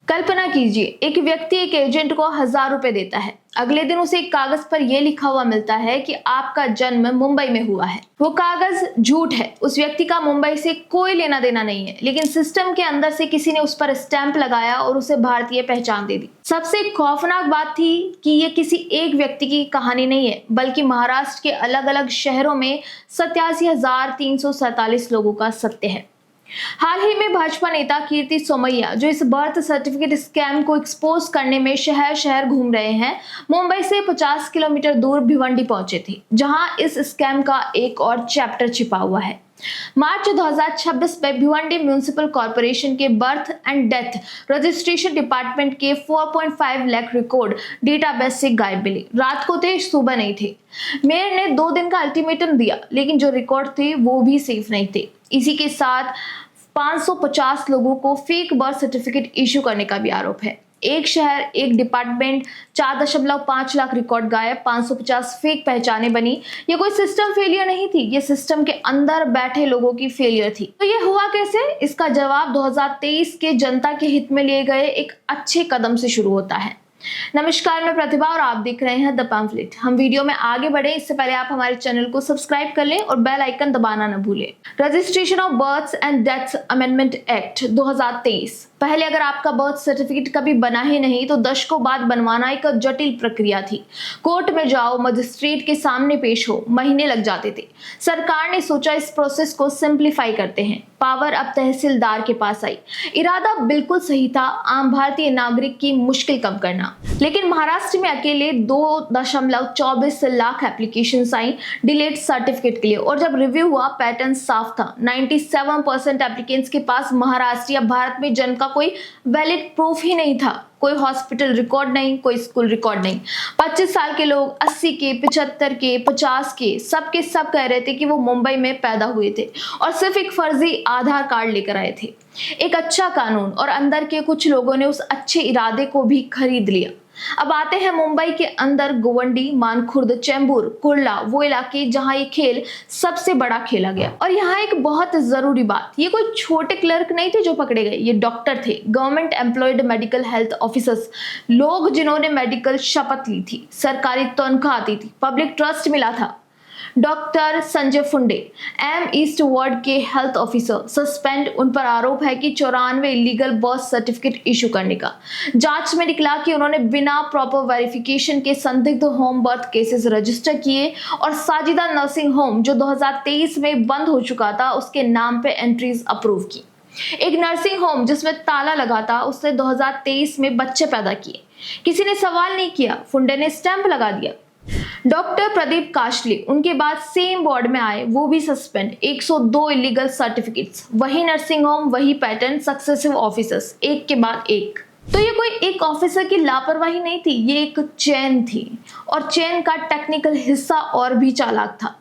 कल्पना कीजिए, एक व्यक्ति एक एजेंट को 1000 रुपए देता है। अगले दिन उसे एक कागज पर यह लिखा हुआ मिलता है कि आपका जन्म मुंबई में हुआ है। वो कागज झूठ है, उस व्यक्ति का मुंबई से कोई लेना देना नहीं है, लेकिन सिस्टम के अंदर से किसी ने उस पर स्टैंप लगाया और उसे भारतीय पहचान दे दी। सबसे खौफनाक बात थी कि ये किसी एक व्यक्ति की कहानी नहीं है, बल्कि महाराष्ट्र के अलग अलग शहरों में 87,347 लोगों का सत्य है। हाल ही में भाजपा नेता कीर्ति सोमैया, जो इस बर्थ सर्टिफिकेट स्कैम को एक्सपोज करने में शहर शहर घूम रहे हैं, मुंबई से 50 किलोमीटर दूर भिवंडी पहुंचे थे, जहां इस स्कैम का एक और चैप्टर छिपा हुआ है। मार्च 2026 में भिवंडी म्युनिसिपल कॉर्पोरेशन के birth and death registration department के 4.5 लाख रिकॉर्ड डेटाबेस से गायब मिले। रात को थे, सुबह नहीं थे। मेयर ने 2 दिन का अल्टीमेटम दिया, लेकिन जो रिकॉर्ड थे वो भी सेफ नहीं थे। इसी के साथ 550 लोगों को फेक बर्थ सर्टिफिकेट इशू करने का भी आरोप है। एक शहर, एक डिपार्टमेंट, 4.5 लाख रिकॉर्ड गायब, 550 फेक पहचाने बनी। ये कोई सिस्टम फेलियर नहीं थी, ये सिस्टम के अंदर बैठे लोगों की फेलियर थी। तो ये हुआ कैसे? इसका जवाब 2023 के जनता के हित में लिए गए एक अच्छे कदम से शुरू होता है। नमस्कार, मैं प्रतिभा और आप देख रहे हैं द पैम्फलेट। हम वीडियो में आगे बढ़े इससे पहले आप हमारे चैनल को सब्सक्राइब कर लें और बेल आइकन दबाना न भूलें। Registration of births and deaths amendment act 2023। पहले अगर आपका बर्थ सर्टिफिकेट कभी बना ही नहीं तो दशकों बाद बनवाना एक जटिल प्रक्रिया थी। कोर्ट में जाओ, मजिस्ट्रेट के सामने पेश हो, महीने लग जाते थे। सरकार ने सोचा इस प्रोसेस को सिंप्लीफाई करते हैं। पावर अब तहसीलदार के पास आई। इरादा बिल्कुल सही था, आम भारतीय नागरिक की मुश्किल कम करना। लेकिन महाराष्ट्र में अकेले 2.24 लाख एप्लीकेशंस आई डिलेट सर्टिफिकेट के लिए, और जब रिव्यू हुआ पैटर्न साफ था। 97% एप्लीकेंट्स के पास महाराष्ट्र या भारत में जन्म का कोई वैलिड प्रूफ ही नहीं था। कोई हॉस्पिटल रिकॉर्ड नहीं, कोई स्कूल रिकॉर्ड नहीं। 25 साल के लोग, 80 के, 75 के, 50 के, सब के सब कह रहे थे कि वो मुंबई में पैदा हुए थे और सिर्फ एक फर्जी आधार कार्ड लेकर आए थे। एक अच्छा कानून, और अंदर के कुछ लोगों ने उस अच्छे इरादे को भी खरीद लिया। अब आते हैं मुंबई के अंदर गोवंडी, मानखुर्द, चेंबूर, कुर्ला, वो इलाके जहां ये खेल सबसे बड़ा खेला गया। और यहाँ एक बहुत जरूरी बात, ये कोई छोटे क्लर्क नहीं थे जो पकड़े गए, ये डॉक्टर थे, government employed medical health officers, लोग जिन्होंने मेडिकल शपथ ली थी, सरकारी तनख्वाह आती थी, पब्लिक ट्रस्ट मिला था। डॉक्टर संजय फुंडे, एम ईस्ट वार्ड के हेल्थ ऑफिसर, सस्पेंड। उन पर आरोप है कि 94 इलीगल बर्थ सर्टिफिकेट इशू करने का। जांच में निकला कि उन्होंने बिना प्रॉपर वेरिफिकेशन के संदिग्ध होम बर्थ केसेस रजिस्टर किए और साजिदा नर्सिंग होम, जो 2023 में बंद हो चुका था, उसके नाम पे एंट्रीज अप्रूव की। एक नर्सिंग होम जिसमें ताला लगा था, उसने 2023 में बच्चे पैदा किए। किसी ने सवाल नहीं किया, फुंडे ने स्टैंप लगा दिया। डॉक्टर प्रदीप काशली उनके बाद सेम वार्ड में आए, वो भी सस्पेंड। 102 इलीगल सर्टिफिकेट्स, वही नर्सिंग होम, वही पैटर्न, सक्सेसिव ऑफिसर्स, एक के बाद एक। तो ये कोई एक ऑफिसर की लापरवाही नहीं थी, ये एक चेन थी, और चेन का टेक्निकल हिस्सा और भी चालाक था।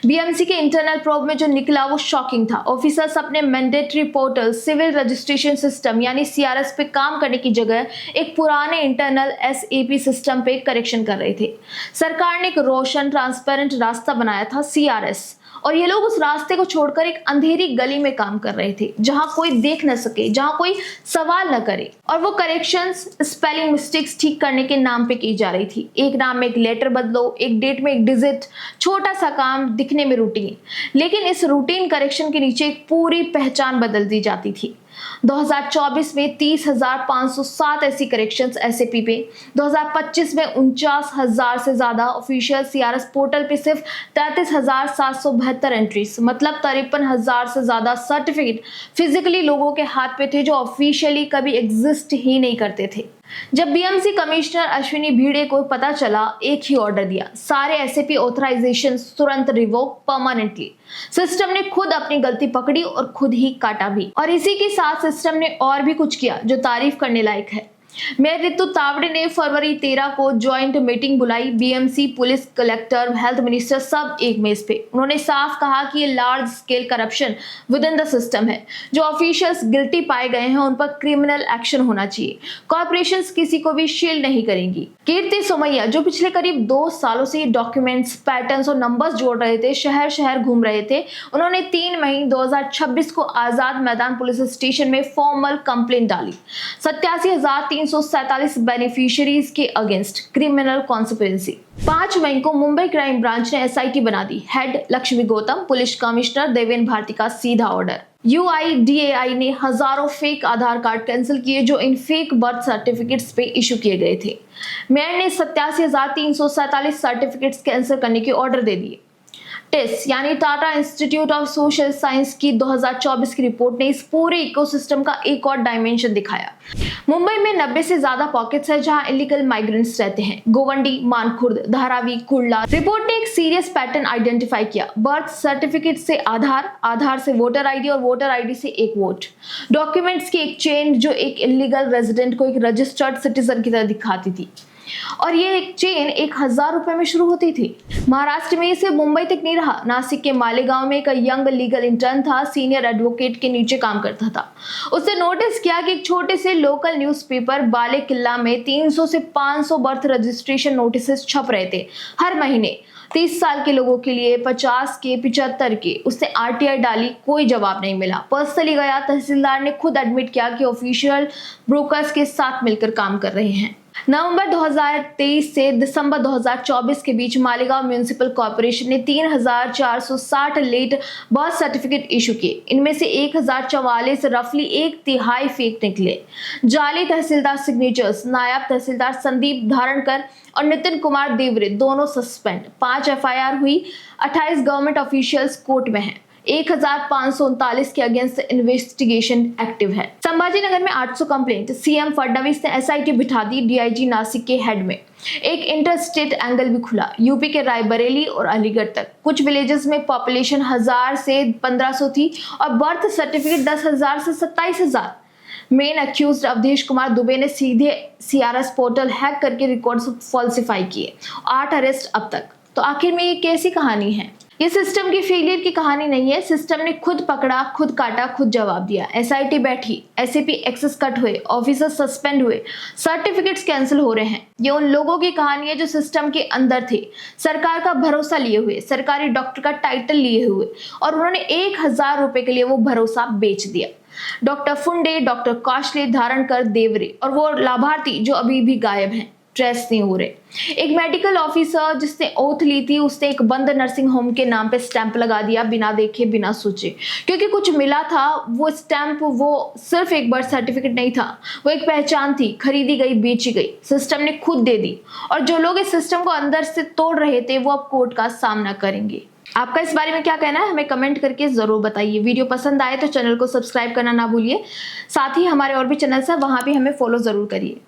बीएमसी के इंटरनल प्रोब में जो निकला वो शॉकिंग था। ऑफिसर्स अपने mandatory portal civil registration system यानी सीआरएस पे काम करने की जगह एक पुराने इंटरनल एसएपी सिस्टम पे करेक्शन कर रहे थे। सरकार ने एक रोशन ट्रांसपेरेंट रास्ता बनाया था, सीआरएस, और ये लोग उस रास्ते को छोड़कर एक अंधेरी गली में काम कर रहे थे, जहां कोई देख न सके, जहां कोई सवाल न करे। और वो करेक्शंस स्पेलिंग मिस्टेक्स ठीक करने के नाम पे की जा रही थी। एक नाम में एक लेटर बदलो, एक डेट में एक डिजिट, छोटा सा काम, दिखने में रूटीन, लेकिन इस रूटीन करेक्शन के नीचे एक पूरी पहचान बदल दी जाती थी। 2024 में 30,507 ऐसी करेक्शंस एसएपी पे, 2025 में 49,000 से ज्यादा, ऑफिशियल सीआरएस पोर्टल पे सिर्फ 33,772 एंट्रीज, मतलब 53,000 से ज्यादा सर्टिफिकेट फिजिकली लोगों के हाथ पे थे, जो ऑफिशियली कभी एग्जिस्ट ही नहीं करते थे। जब बीएमसी कमिश्नर अश्विनी भिड़े को पता चला, एक ही ऑर्डर दिया, सारे एसएपी ऑथराइजेशन तुरंत रिवोक परमानेंटली। सिस्टम ने खुद अपनी गलती पकड़ी और खुद ही काटा भी। और इसी के साथ सिस्टम ने और भी कुछ किया जो तारीफ करने लायक है। मेयर रितु तावड़े ने फरवरी 13 को ज्वाइंट मीटिंग बुलाई। BMC, police, collector, health minister सब एक मेज पे। उन्होंने साफ कहा कि ये large scale corruption with in the system है। जो ऑफिशियल्स गिल्टी पाए गए हैं उन पर क्रिमिनल एक्शन होना चाहिए। कॉर्पोरेशंस किसी को भी शील्ड नहीं करेंगी। कीर्ति सोमैया जो पिछले करीब 2 सालों से डॉक्यूमेंट्स, पैटर्न्स और नंबर्स जोड़ रहे थे, शहर शहर घूम रहे थे, उन्होंने 3 मई 2026 को आजाद मैदान पुलिस स्टेशन में फॉर्मल कंप्लेंट डाली। 87,347 बेनिफिशियरीज के अगेंस्ट क्रिमिनल कॉन्सिक्वेंसी। 5 मई को मुंबई क्राइम ब्रांच ने एसआईटी बना दी। Head Lakshmi Gautam, police commissioner Deven Bharti का सीधा ऑर्डर। UIDAI ने हजारों फेक आधार कार्ड कैंसिल किए जो इन फेक बर्थ सर्टिफिकेट्स पे इशू किए गए थे। मेयर ने 87,347 सर्टिफिकेट्स कैंसिल करने के ऑर्डर दे दिए। टेस्ट यानी Tata institute of social science की 2024 की रिपोर्ट ने इस पूरे इकोसिस्टम का एक और डायमेंशन दिखाया। मुंबई में 90 से ज्यादा पॉकेट्स हैं जहां इलीगल माइग्रेंट्स रहते हैं। गोवंडी, मानखुर्द, धारावी, कुर्ला। रिपोर्ट ने एक सीरियस पैटर्न आइडेंटिफाई किया। बर्थ सर्टिफिकेट से आधार, आधार से वोटर आईडी और वोटर आईडी से एक वोट। डॉक्यूमेंट्स की एक चेन जो एक इलीगल रेजिडेंट को एक रजिस्टर्ड सिटीजन की तरह दिखाती थी, और ये एक चेन 1,000 रुपए में शुरू होती थी। महाराष्ट्र में इसे मुंबई तक नहीं रहा। नासिक के मालेगांव में एक यंग लीगल इंटर्न था, सीनियर एडवोकेट के नीचे काम करता था। उसने नोटिस किया कि एक छोटे से लोकल न्यूज़पेपर बाले किल्ला में 300 से 500 बर्थ रजिस्ट्रेशन नोटिस छप रहे थे हर महीने। 30 साल के लोगों के लिए 50 के, 75 के। उसने RTI डाली, कोई जवाब नहीं मिला। पर्सनली गया, तहसीलदार ने खुद एडमिट किया कि ऑफिशियल ब्रोकर्स के साथ मिलकर काम कर रहे हैं। नवंबर 2023 से दिसंबर 2024 के बीच मालेगांव म्युनिसिपल कॉर्पोरेशन ने 3,460 लेट बर्थ सर्टिफिकेट इशू किए। इनमें से 1,044 रफली 1/3 फेक निकले। जाली तहसीलदार सिग्नेचर्स। नायब तहसीलदार संदीप धारणकर और नितिन कुमार देवरे दोनों सस्पेंड। 5 FIR हुई। 28 गवर्नमेंट ऑफिशियल्स कोर्ट में हैं। 1,539 के अगेंस्ट इन्वेस्टिगेशन एक्टिव है। संभाजीनगर में 800 कंप्लेंट। सीएम फडणवीस ने एसआईटी बिठा दी डीआईजी नासिक के हेड में। एक इंटरस्टेट एंगल भी खुला, यूपी के रायबरेली और अलीगढ़ तक। कुछ विलेजेस में पॉपुलेशन 1000 से 1500 थी और बर्थ सर्टिफिकेट 10,000 से 27,000। मेन अक्यूज्ड अवधेश कुमार दुबे ने सीधे CRS पोर्टल हैक करके रिकॉर्ड्स फॉल्सिफाई किए। 8 अरेस्ट अब तक। तो आखिर में ये कैसी कहानी है? ये सिस्टम की फेलियर की कहानी नहीं है। सिस्टम ने खुद पकड़ा, खुद काटा, खुद जवाब दिया। एसआईटी बैठी, एसएपी एक्सेस कट हुए, ऑफिसर सस्पेंड हुए, सर्टिफिकेट्स कैंसिल हो रहे हैं। ये उन लोगों की कहानी है जो सिस्टम के अंदर थे, सरकार का भरोसा लिए हुए, सरकारी डॉक्टर का टाइटल लिए हुए, और उन्होंने 1,000 रुपए के लिए वो भरोसा बेच दिया। डॉक्टर फुंडे, डॉक्टर कौशले, धारणकर, देवरे और वो लाभार्थी जो अभी भी गायब हैं, ट्रेस नहीं हो रहे। एक मेडिकल ऑफिसर जिसने ओथ ली थी, उसने एक बंद नर्सिंग होम के नाम पे स्टैंप लगा दिया, बिना देखे बिना सोचे, क्योंकि कुछ मिला था। वो स्टैंप वो सिर्फ एक बर्थ सर्टिफिकेट नहीं था, वो एक पहचान थी। खरीदी गई, बेची गई, सिस्टम ने खुद दे दी। और जो लोग इस सिस्टम को अंदर से तोड़ रहे थे वो अब कोर्ट का सामना करेंगे। आपका इस बारे में क्या कहना है, हमें कमेंट करके जरूर बताइए। वीडियो पसंद आए तो चैनल को सब्सक्राइब करना ना भूलिए। साथ ही हमारे और भी चैनल्स हैं, वहां भी हमें फॉलो जरूर करिए।